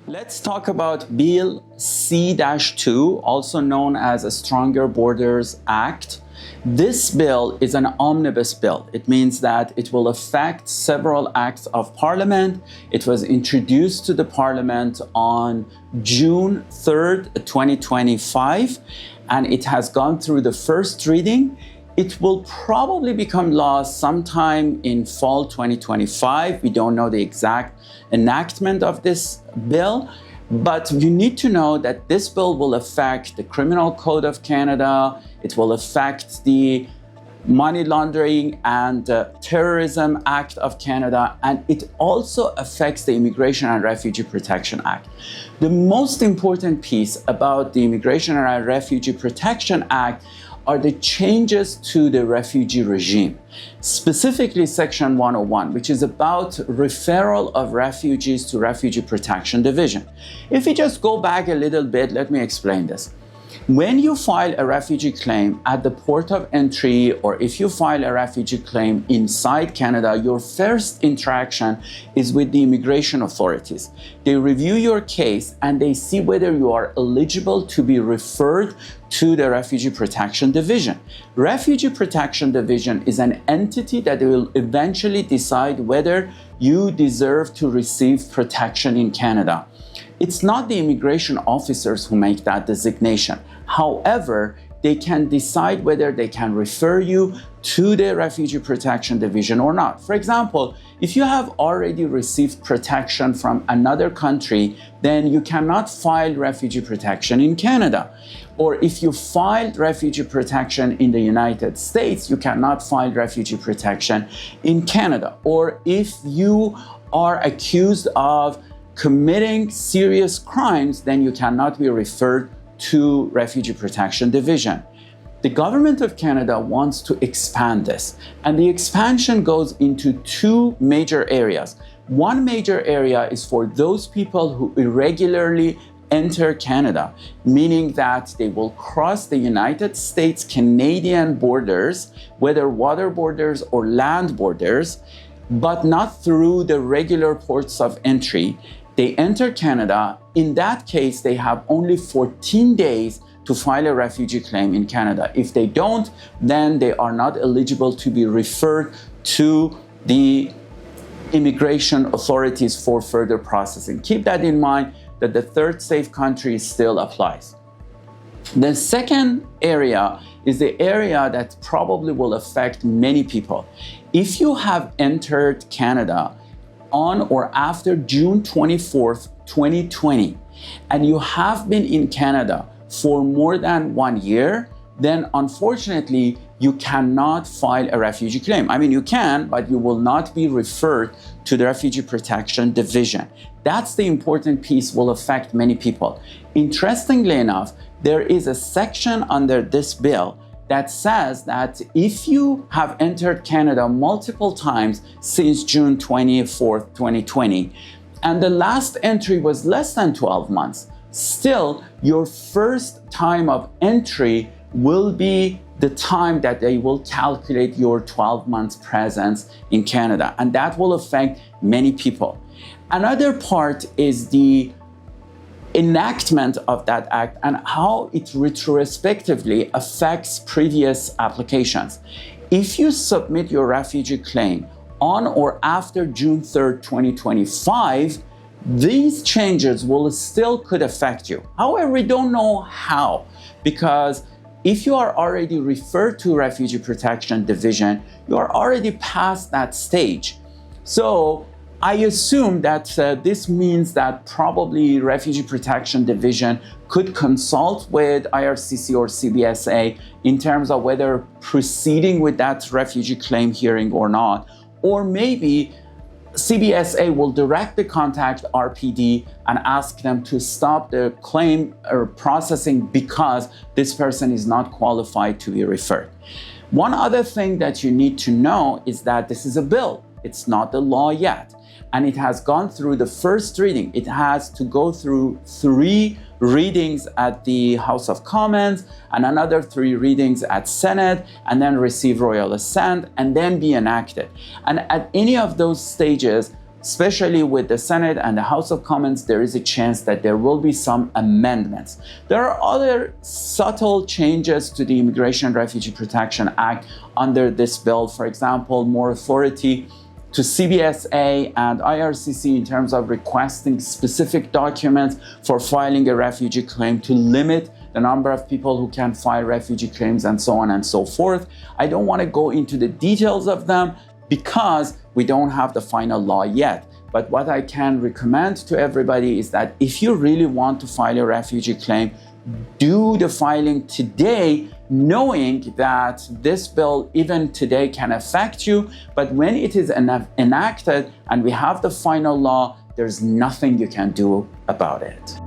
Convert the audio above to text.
Let's talk about Bill C-2, also known as a Stronger Borders Act. This bill is an omnibus bill. It means that it will affect several acts of Parliament. It was introduced to the Parliament on June 3rd, 2025, and it has gone through the first reading. It will probably become law sometime in fall 2025. We don't know the exact enactment of this bill, but you need to know that this bill will affect the Criminal Code of Canada. It will affect the Money Laundering and Terrorism Act of Canada, and it also affects the Immigration and Refugee Protection Act. The most important piece about the Immigration and Refugee Protection Act are the changes to the refugee regime, specifically Section 101, which is about referral of refugees to Refugee Protection Division. If we just go back a little bit, let me explain this. When you file a refugee claim at the port of entry, or if you file a refugee claim inside Canada, your first interaction is with the immigration authorities. They review your case and they see whether you are eligible to be referred to the Refugee Protection Division. Refugee Protection Division is an entity that will eventually decide whether you deserve to receive protection in Canada. It's not the immigration officers who make that designation. However, they can decide whether they can refer you to the Refugee Protection Division or not. For example, if you have already received protection from another country, then you cannot file refugee protection in Canada. Or if you filed refugee protection in the United States, you cannot file refugee protection in Canada. Or if you are accused of committing serious crimes, then you cannot be referred to Refugee Protection Division. The government of Canada wants to expand this, and the expansion goes into two major areas. One major area is for those people who irregularly enter Canada, meaning that they will cross the United States-Canadian borders, whether water borders or land borders, but not through the regular ports of entry. They enter Canada. In that case, they have only 14 days to file a refugee claim in Canada. If they don't, then they are not eligible to be referred to the immigration authorities for further processing. Keep that in mind, that the third safe country still applies. The second area is the area that probably will affect many people. If you have entered Canada on or after June 24th, 2020, and you have been in Canada for more than 1 year, then unfortunately, you cannot file a refugee claim. I mean, you can, but you will not be referred to the Refugee Protection Division. That's the important piece, will affect many people. Interestingly enough, there is a section under this bill that says that if you have entered Canada multiple times since June 24th, 2020, and the last entry was less than 12 months, still your first time of entry will be the time that they will calculate your 12 months presence in Canada, and that will affect many people. Another part is the enactment of that act and how it retrospectively affects previous applications. If you submit your refugee claim on or after June 3rd, 2025, these changes will still could affect you. However, we don't know how, because if you are already referred to Refugee Protection Division, you are already past that stage. So I assume that this means that probably Refugee Protection Division could consult with IRCC or CBSA in terms of whether proceeding with that refugee claim hearing or not. Or maybe CBSA will directly contact RPD and ask them to stop the claim or processing because this person is not qualified to be referred. One other thing that you need to know is that this is a bill. It's not the law yet. And it has gone through the first reading. It has to go through 3 readings at the House of Commons and another 3 readings at Senate, and then receive royal assent and then be enacted. And at any of those stages, especially with the Senate and the House of Commons, there is a chance that there will be some amendments. There are other subtle changes to the Immigration and Refugee Protection Act under this bill. For example, more authority to CBSA and IRCC in terms of requesting specific documents for filing a refugee claim, to limit the number of people who can file refugee claims, and so on and so forth. I don't want to go into the details of them because we don't have the final law yet. But what I can recommend to everybody is that if you really want to file a refugee claim, do the filing today, knowing that this bill even today can affect you, but when it is enacted and we have the final law, there's nothing you can do about it.